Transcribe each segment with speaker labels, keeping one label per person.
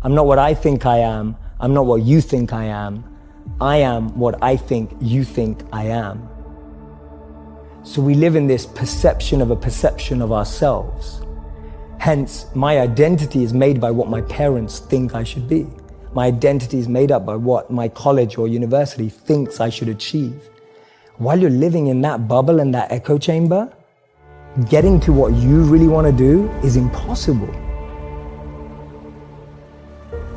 Speaker 1: I'm not what I think I am. I'm not what you think I am. I am what I think you think I am. So we live in this perception of ourselves. Hence, my identity is made by what my parents think I should be. My identity is made up by what my college or university thinks I should achieve. While you're living in that bubble and that echo chamber, getting to what you really want to do is impossible.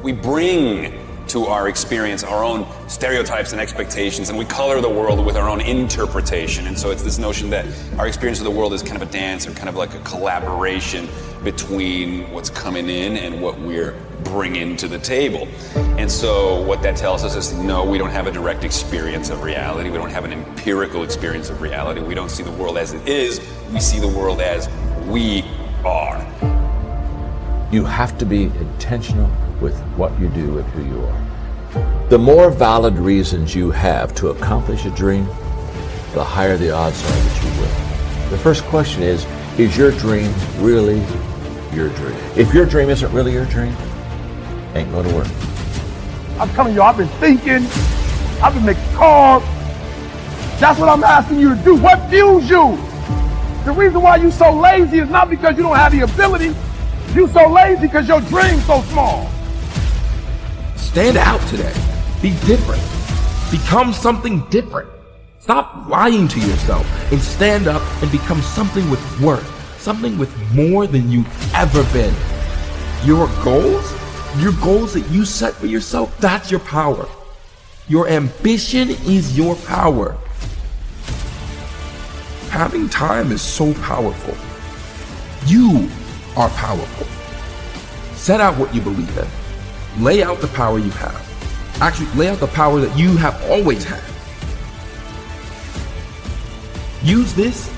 Speaker 2: We bring to our experience our own stereotypes and expectations, and we color the world with our own interpretation. And so it's this notion that our experience of the world is kind of a dance, or kind of like a collaboration between what's coming in and what we're bringing to the table. And so what that tells us is, no, we don't have a direct experience of reality. We don't have an empirical experience of reality. We don't see the world as it is. We see the world as we are.
Speaker 3: You have to be intentional with what you do and who you are. The more valid reasons you have to accomplish a dream, the higher the odds are that you will. The first question is your dream really your dream? If your dream isn't really your dream, ain't gonna work.
Speaker 4: I'm telling you, I've been thinking, I've been making calls. That's what I'm asking you to do. What fuels you? The reason why you're so lazy is not because you don't have the ability. You're so lazy because your dream's so small.
Speaker 5: Stand out today. Be different. Become something different. Stop lying to yourself and stand up and become something with worth, something with more than you've ever been. Your goals that you set for yourself, that's your power. Your ambition is your power. Having time is so powerful. You are powerful. Set out what you believe in. Lay out the power you have. Actually, lay out the power that you have always had. Use this,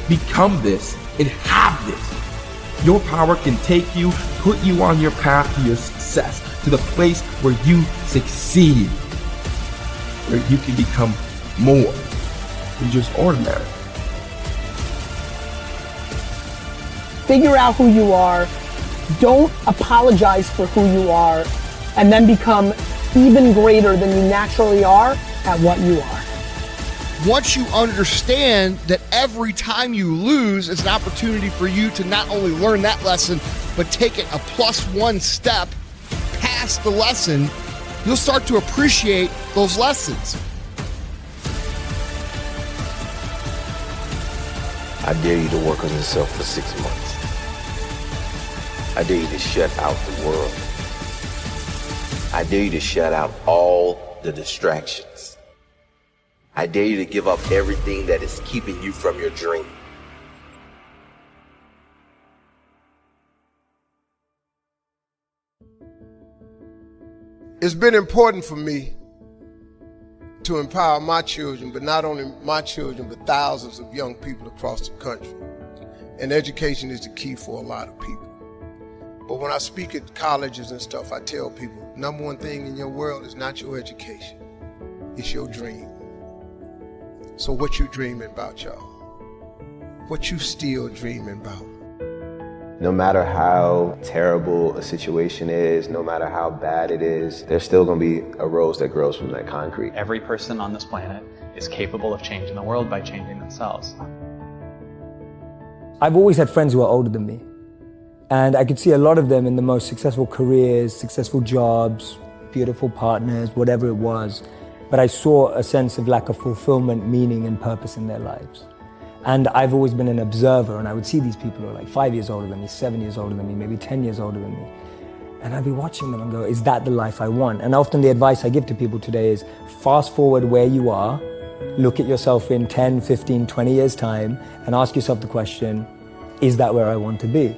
Speaker 5: become this, and have this. Your power can take you, put you on your path to your success, to the place where you succeed, where you can become more than just ordinary.
Speaker 6: Figure out who you are. Don't apologize for who you are, and then become even greater than you naturally are at what you are.
Speaker 7: Once you understand that every time you lose is an opportunity for you to not only learn that lesson, but take it a +1 step past the lesson, you'll start to appreciate those lessons.
Speaker 8: I dare you to work on yourself for 6 months. I dare you to shut out the world. I dare you to shut out all the distractions. I dare you to give up everything that is keeping you from your dream.
Speaker 4: It's been important for me to empower my children, but not only my children, but thousands of young people across the country. And education is the key for a lot of people. But when I speak at colleges and stuff, I tell people, number one thing in your world is not your education, it's your dream. So what you dreaming about, y'all? What you still dreaming about?
Speaker 9: No matter how terrible a situation is, no matter how bad it is, there's still gonna be a rose that grows from that concrete.
Speaker 10: Every person on this planet is capable of changing the world by changing themselves.
Speaker 1: I've always had friends who are older than me. And I could see a lot of them in the most successful careers, successful jobs, beautiful partners, whatever it was. But I saw a sense of lack of fulfillment, meaning, and purpose in their lives. And I've always been an observer, and I would see these people who are like 5 years older than me, 7 years older than me, maybe 10 years older than me. And I'd be watching them and go, is that the life I want? And often the advice I give to people today is fast forward where you are, look at yourself in 10, 15, 20 years time, and ask yourself the question, is that where I want to be?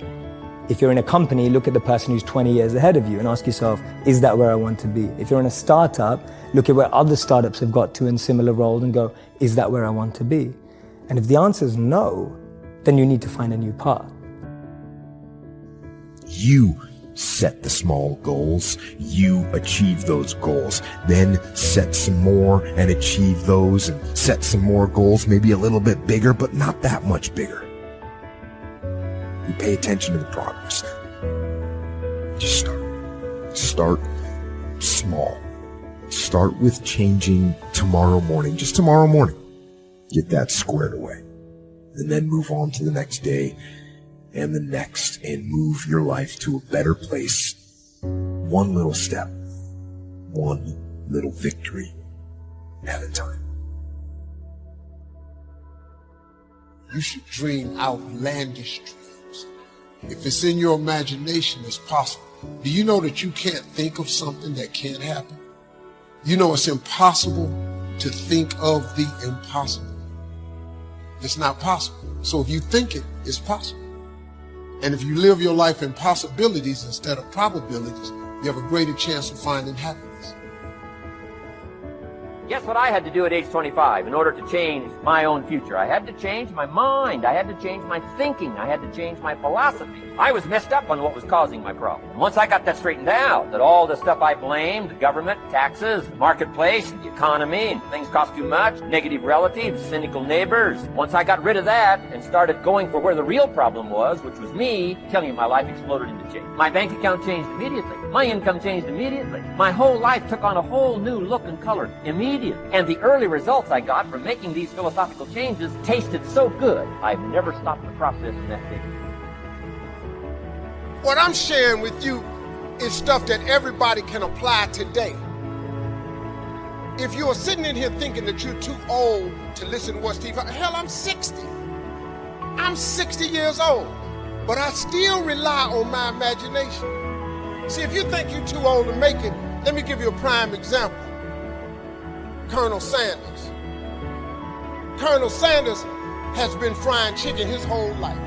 Speaker 1: If you're in a company, look at the person who's 20 years ahead of you and ask yourself, is that where I want to be? If you're in a startup, look at where other startups have got to in similar roles and go, is that where I want to be? And if the answer is no, then you need to find a new path.
Speaker 11: You set the small goals, you achieve those goals, then set some more and achieve those, and set some more goals, maybe a little bit bigger, but not that much bigger. You pay attention to the progress. Just start small. Start with changing tomorrow morning, just tomorrow morning. Get that squared away. And then move on to the next day and the next, and move your life to a better place. One little step, one little victory at a time.
Speaker 4: You should dream outlandish dreams. If it's in your imagination, it's possible. Do you know that you can't think of something that can't happen? You know it's impossible to think of the impossible. It's not possible. So if you think it, it's possible. And if you live your life in possibilities instead of probabilities, you have a greater chance of finding happiness.
Speaker 12: Guess what I had to do at age 25 in order to change my own future? I had to change my mind. I had to change my thinking. I had to change my philosophy. I was messed up on what was causing my problem. And once I got that straightened out, that all the stuff I blamed, the government, taxes, the marketplace, the economy, and things cost too much, negative relatives, cynical neighbors, once I got rid of that and started going for where the real problem was, which was me, I'm telling you, my life exploded into change. My bank account changed immediately. My income changed immediately. My whole life took on a whole new look and color immediately. And the early results I got from making these philosophical changes tasted so good, I've never stopped the process in that day.
Speaker 4: What I'm sharing with you is stuff that everybody can apply today. If you are sitting in here thinking that you're too old to listen to what Steve, hell, I'm 60. I'm 60 years old, but I still rely on my imagination. See, if you think you're too old to make it, let me give you a prime example. Colonel Sanders. Colonel Sanders has been frying chicken his whole life.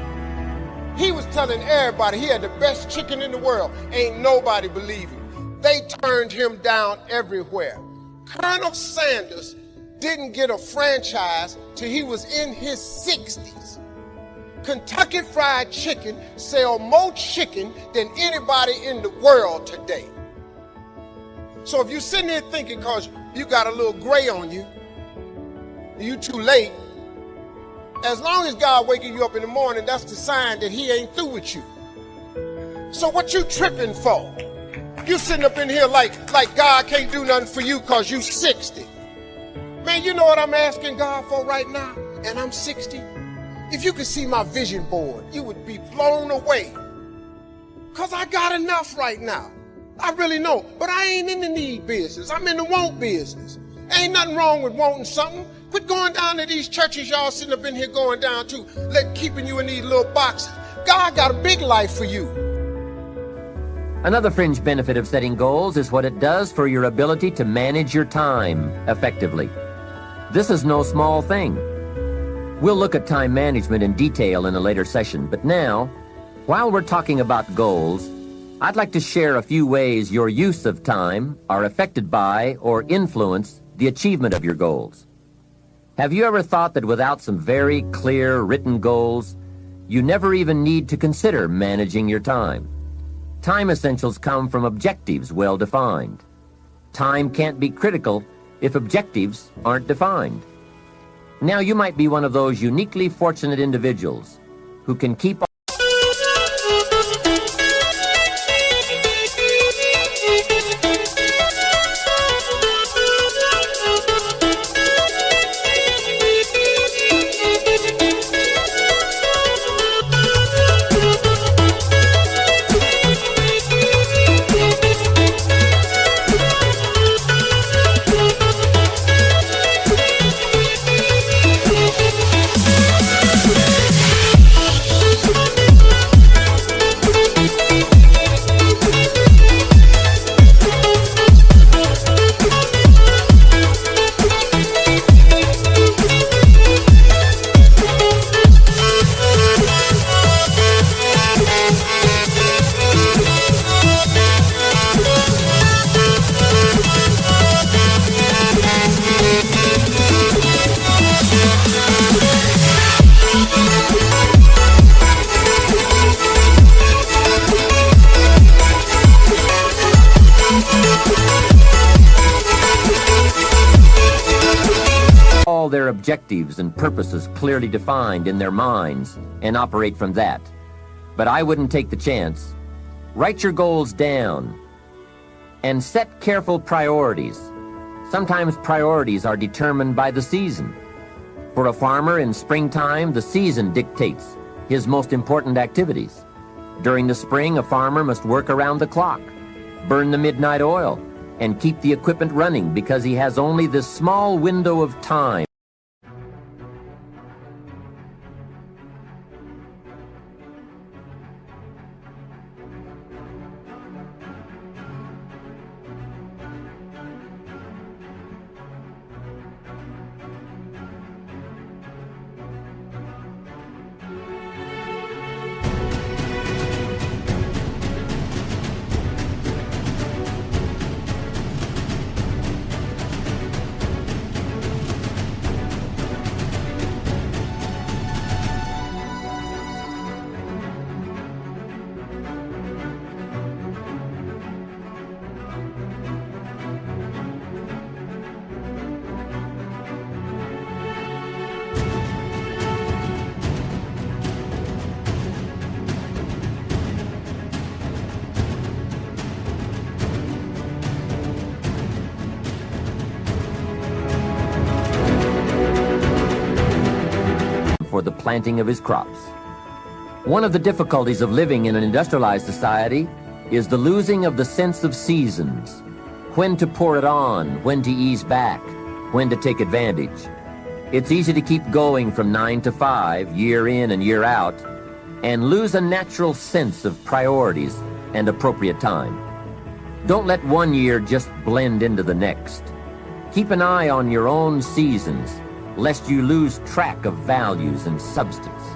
Speaker 4: He was telling everybody he had the best chicken in the world. Ain't nobody believe him. They turned him down everywhere. Colonel Sanders didn't get a franchise till he was in his 60s. Kentucky Fried Chicken sell more chicken than anybody in the world today. So if you're sitting there thinking because you got a little gray on you, you too late, as long as God waking you up in the morning, that's the sign that he ain't through with you. So what you tripping for? You sitting up in here like God can't do nothing for you because you 60. Man, you know what I'm asking God for right now? And I'm 60. If you could see my vision board, you would be blown away. Because I got enough right now. I really know, but I ain't in the need business. I'm in the want business. Ain't nothing wrong with wanting something. Quit going down to these churches y'all sitting up in here going down to, keeping you in these little boxes. God got a big life for you.
Speaker 12: Another fringe benefit of setting goals is what it does for your ability to manage your time effectively. This is no small thing. We'll look at time management in detail in a later session, but now, while we're talking about goals, I'd like to share a few ways your use of time are affected by or influence the achievement of your goals. Have you ever thought that without some very clear written goals, you never even need to consider managing your time? Time essentials come from objectives well defined. Time can't be critical if objectives aren't defined. Now you might be one of those uniquely fortunate individuals who can keep their objectives and purposes clearly defined in their minds and operate from that. But I wouldn't take the chance. Write your goals down. And set careful priorities. Sometimes priorities are determined by the season. For a farmer in springtime, the season dictates his most important activities. During the spring, a farmer must work around the clock, burn the midnight oil, and keep the equipment running because he has only this small window of time. For the planting of his crops. One of the difficulties of living in an industrialized society is the losing of the sense of seasons. When to pour it on, when to ease back, when to take advantage. It's easy to keep going from 9 to 5, year in and year out, and lose a natural sense of priorities and appropriate time. Don't let one year just blend into the next. Keep an eye on your own seasons, lest you lose track of values and substance.